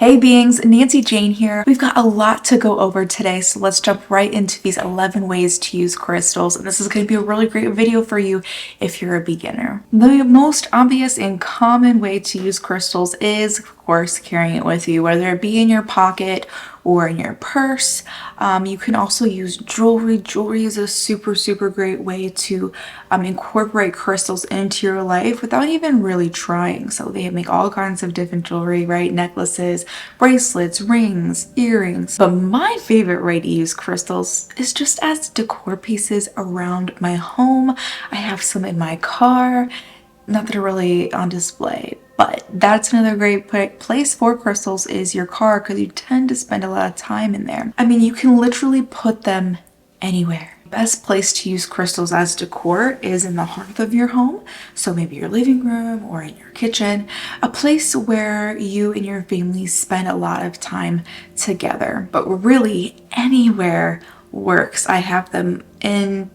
Hey beings, Nancy Jane here. We've got a lot to go over today, so let's jump right into these 11 ways to use crystals. And this is going to be a really great video for you if you're a beginner. The most obvious and common way to use crystals is, of course, carrying it with you, whether it be in your pocket or in your purse. You can also use jewelry. Jewelry is a super great way to incorporate crystals into your life without even really trying. So they make all kinds of different jewelry, right? Necklaces, bracelets, rings, earrings. But my favorite way to use crystals is just as decor pieces around my home. I have some in my car, not that are really on display, but that's another great place for crystals is your car, because you tend to spend a lot of time in there. I mean, you can literally put them anywhere. Best place to use crystals as decor is in the hearth of your home, so maybe your living room or in your kitchen, a place where you and your family spend a lot of time together. But really, anywhere works. I have them in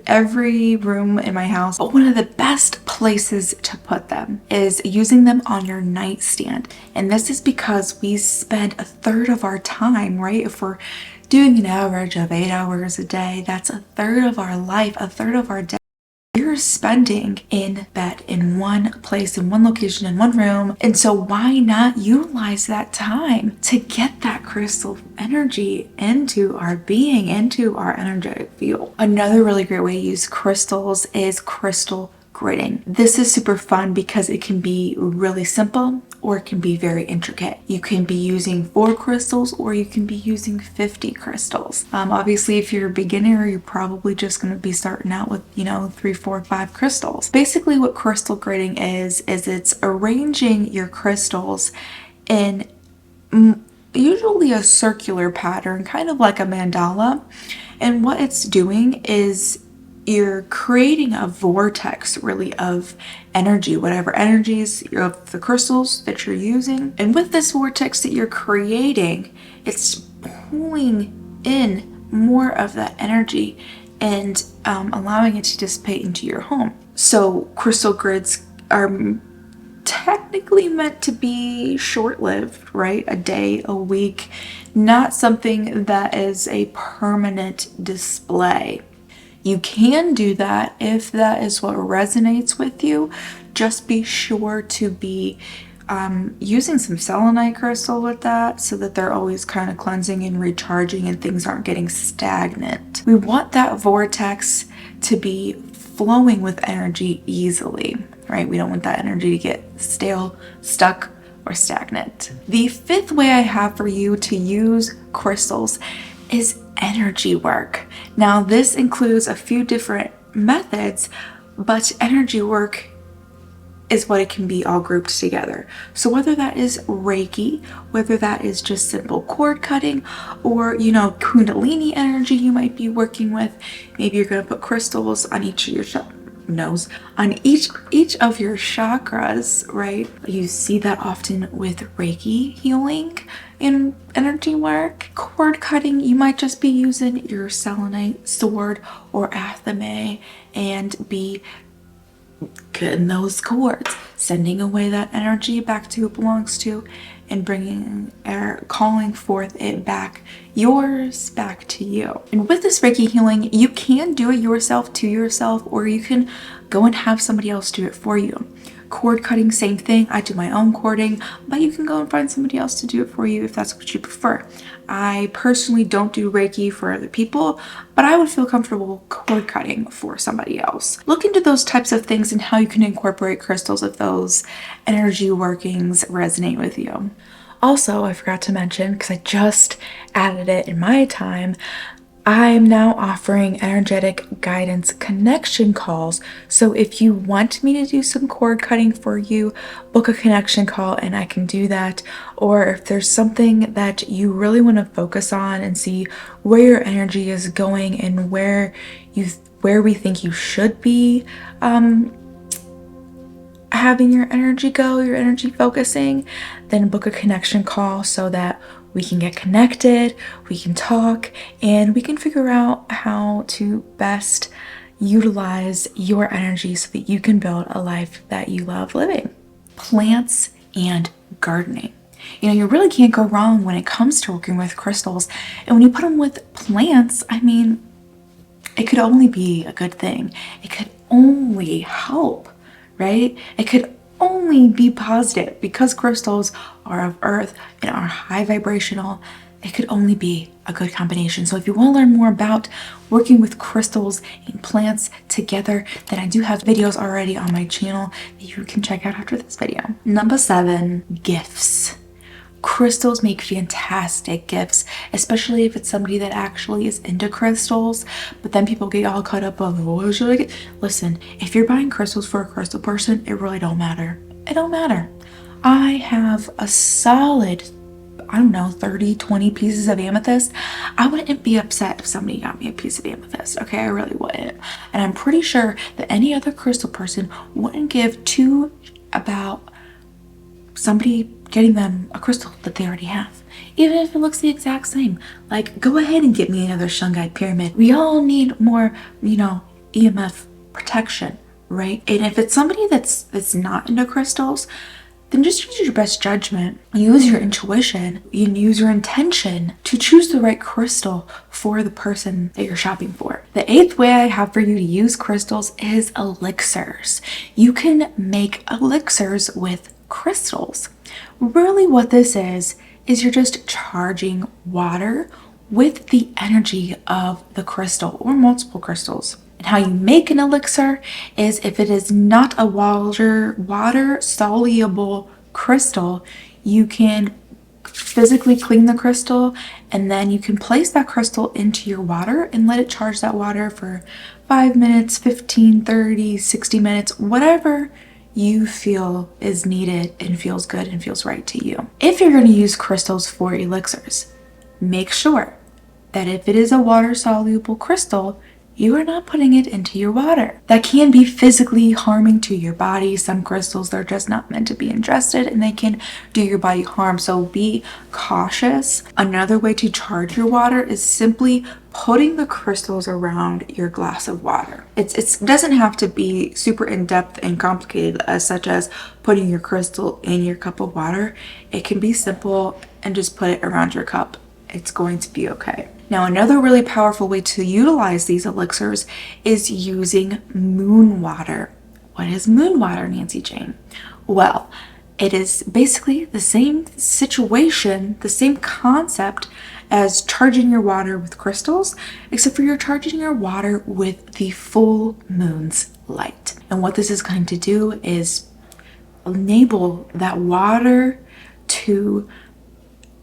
every room in my house, but one of the best places to put them is using them on your nightstand. And this is because we spend a third of our time, right? If we're doing an average of 8 hours a day, that's a third of our life, a third of our day you're spending in bed, in one place, in one location, in one room. And so why not utilize that time to get that crystal energy into our being, into our energetic field? Another really great way to use crystals is crystal gridding. This is super fun because it can be really simple or it can be very intricate. You can be using 4 crystals or you can be using 50 crystals. Obviously, if you're a beginner, you're probably just going to be starting out with, 3, 4, 5 crystals. Basically, what crystal gridding is it's arranging your crystals in usually a circular pattern, kind of like a mandala. And what it's doing is you're creating a vortex really of energy, whatever energies of the crystals that you're using. And with this vortex that you're creating, it's pulling in more of that energy and allowing it to dissipate into your home. So crystal grids are technically meant to be short-lived, right? A day, a week, not something that is a permanent display. You can do that if that is what resonates with you. Just be sure to be using some selenite crystal with that so that they're always kind of cleansing and recharging and things aren't getting stagnant. We want that vortex to be flowing with energy easily, right? We don't want that energy to get stale, stuck, or stagnant. The 5th way I have for you to use crystals is energy work. Now, this includes a few different methods, but energy work is what it can be all grouped together. So whether that is Reiki, whether that is just simple cord cutting, or Kundalini energy you might be working with, maybe you're going to put crystals on each of your on each of your chakras, right? You see that often with Reiki healing and energy work. Cord cutting, you might just be using your selenite sword or athame and be cutting those cords, sending away that energy back to who it belongs to, and bringing or calling forth it back, yours back to you. And with this Reiki healing, you can do it yourself to yourself, or you can go and have somebody else do it for you. Cord cutting, same thing. I do my own cording, but you can go and find somebody else to do it for you if that's what you prefer. I personally don't do Reiki for other people, but I would feel comfortable cord cutting for somebody else. Look into those types of things and how you can incorporate crystals if those energy workings resonate with you. Also, I forgot to mention, because I just added it in my time, I'm now offering energetic guidance connection calls. So if you want me to do some cord cutting for you, book a connection call and I can do that. Or if there's something that you really want to focus on and see where your energy is going and where we think you should be having your energy go, your energy focusing, then book a connection call so that we can get connected, we can talk, and we can figure out how to best utilize your energy so that you can build a life that you love living. Plants and gardening. You know, you really can't go wrong when it comes to working with crystals. And when you put them with plants, I mean, it could only be a good thing. It could only help, right? It could only be positive because crystals are of earth and are high vibrational. It could only be a good combination. So if you want to learn more about working with crystals and plants together, then I do have videos already on my channel that you can check out after this video. Number 7, gifts. Crystals make fantastic gifts, especially if it's somebody that actually is into crystals. But then people get all caught up on, what should I get? Listen, if you're buying crystals for a crystal person, it really don't matter. It don't matter. I have a solid, I don't know, 30, 20 pieces of amethyst. I wouldn't be upset if somebody got me a piece of amethyst. Okay, I really wouldn't. And I'm pretty sure that any other crystal person wouldn't give two about somebody getting them a crystal that they already have, even if it looks the exact same. Like, go ahead and get me another shungite pyramid. We all need more, EMF protection, right? And if it's somebody that's not into crystals, then just use your best judgment, use your intuition, and use your intention to choose the right crystal for the person that you're shopping for. The 8th way I have for you to use crystals is elixirs. You can make elixirs with crystals. Really what this is you're just charging water with the energy of the crystal or multiple crystals. And how you make an elixir is, if it is not a water soluble crystal, you can physically clean the crystal, and then you can place that crystal into your water and let it charge that water for 5 minutes, 15, 30, 60 minutes, whatever you feel is needed and feels good and feels right to you. If you're going to use crystals for elixirs, make sure that if it is a water soluble crystal, you are not putting it into your water. That can be physically harming to your body. Some crystals, they're just not meant to be ingested and they can do your body harm. So be cautious. Another way to charge your water is simply putting the crystals around your glass of water. It doesn't have to be super in-depth and complicated, such as putting your crystal in your cup of water. It can be simple and just put it around your cup. It's going to be okay. Now, another really powerful way to utilize these elixirs is using moon water. What is moon water, Nancy Jane? Well, it is basically the same situation, the same concept as charging your water with crystals, except for you're charging your water with the full moon's light. And what this is going to do is enable that water to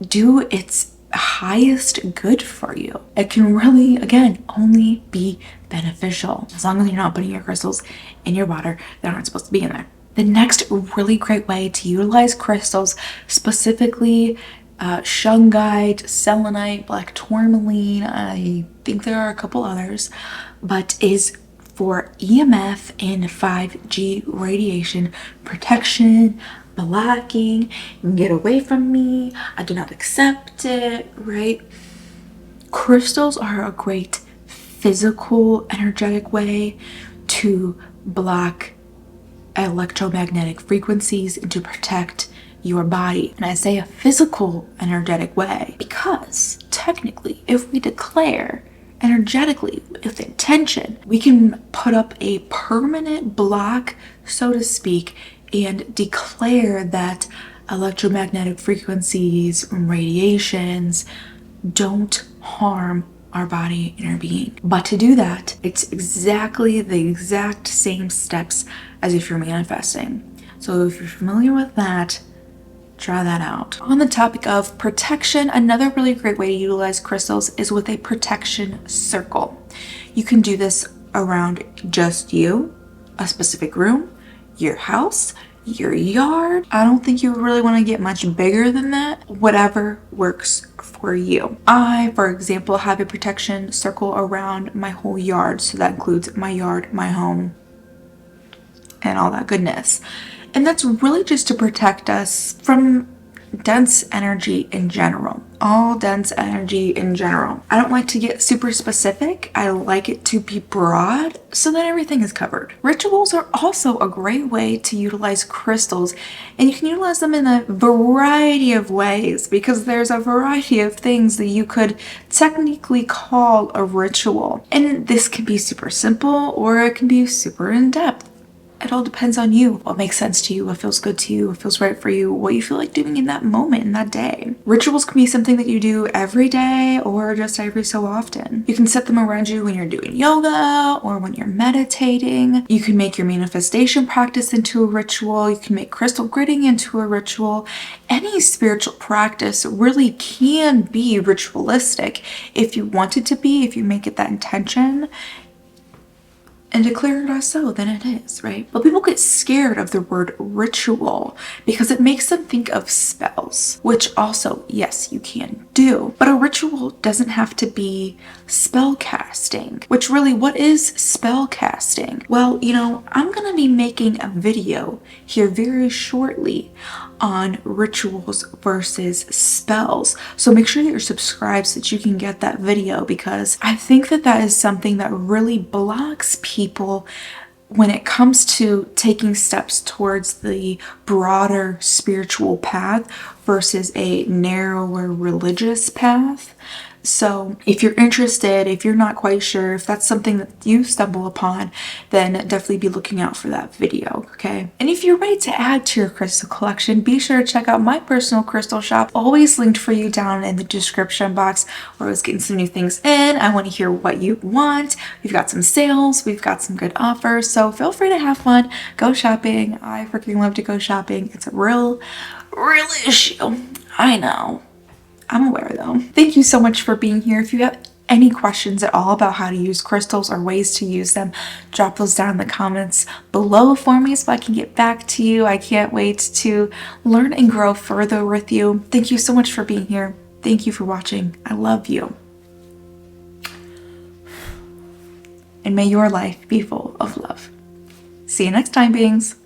do its highest good for you. It can really, again, only be beneficial as long as you're not putting your crystals in your water that aren't supposed to be in there. The next really great way to utilize crystals, specifically shungite, selenite, black tourmaline, I think there are a couple others, but is for EMF and 5G radiation protection, blocking, get away from me, I do not accept it, right? Crystals are a great physical, energetic way to block electromagnetic frequencies and to protect your body. And I say a physical, energetic way because technically, if we declare energetically with intention, we can put up a permanent block, so to speak, and declare that electromagnetic frequencies and radiations don't harm our body and our being. But to do that, it's exactly the exact same steps as if you're manifesting. So if you're familiar with that, try that out. On the topic of protection, another really great way to utilize crystals is with a protection circle. You can do this around just you, a specific room, your house, your yard. I don't think you really want to get much bigger than that. Whatever works for you. I, for example, have a protection circle around my whole yard. So that includes my yard, my home, and all that goodness. And that's really just to protect us from dense energy in general. All dense energy in general. I don't like to get super specific. I like it to be broad so that everything is covered. Rituals are also a great way to utilize crystals, and you can utilize them in a variety of ways because there's a variety of things that you could technically call a ritual. And this can be super simple or it can be super in-depth. It all depends on you. What makes sense to you, what feels good to you, what feels right for you, what you feel like doing in that moment, in that day. Rituals can be something that you do every day or just every so often. You can set them around you when you're doing yoga or when you're meditating. You can make your manifestation practice into a ritual. You can make crystal gritting into a ritual. Any spiritual practice really can be ritualistic if you want it to be, if you make it that intention. And declare it as so, then it is, right? But people get scared of the word ritual because it makes them think of spells, which also, yes, you can do. But a ritual doesn't have to be spell casting, which really, what is spell casting? Well, I'm going to be making a video here very shortly on rituals versus spells. So make sure that you're subscribed so that you can get that video, because I think that is something that really blocks people when it comes to taking steps towards the broader spiritual path versus a narrower religious path. So if you're interested, if you're not quite sure, if that's something that you stumble upon, then definitely be looking out for that video, okay? And if you're ready to add to your crystal collection, be sure to check out my personal crystal shop, always linked for you down in the description box. We're always getting some new things in. I want to hear what you want. We've got some sales, we've got some good offers, so feel free to have fun, go shopping. I freaking love to go shopping. It's a real issue. I know. I'm aware though. Thank you so much for being here. If you have any questions at all about how to use crystals or ways to use them, drop those down in the comments below for me so I can get back to you. I can't wait to learn and grow further with you. Thank you so much for being here. Thank you for watching. I love you. And may your life be full of love. See you next time, beings.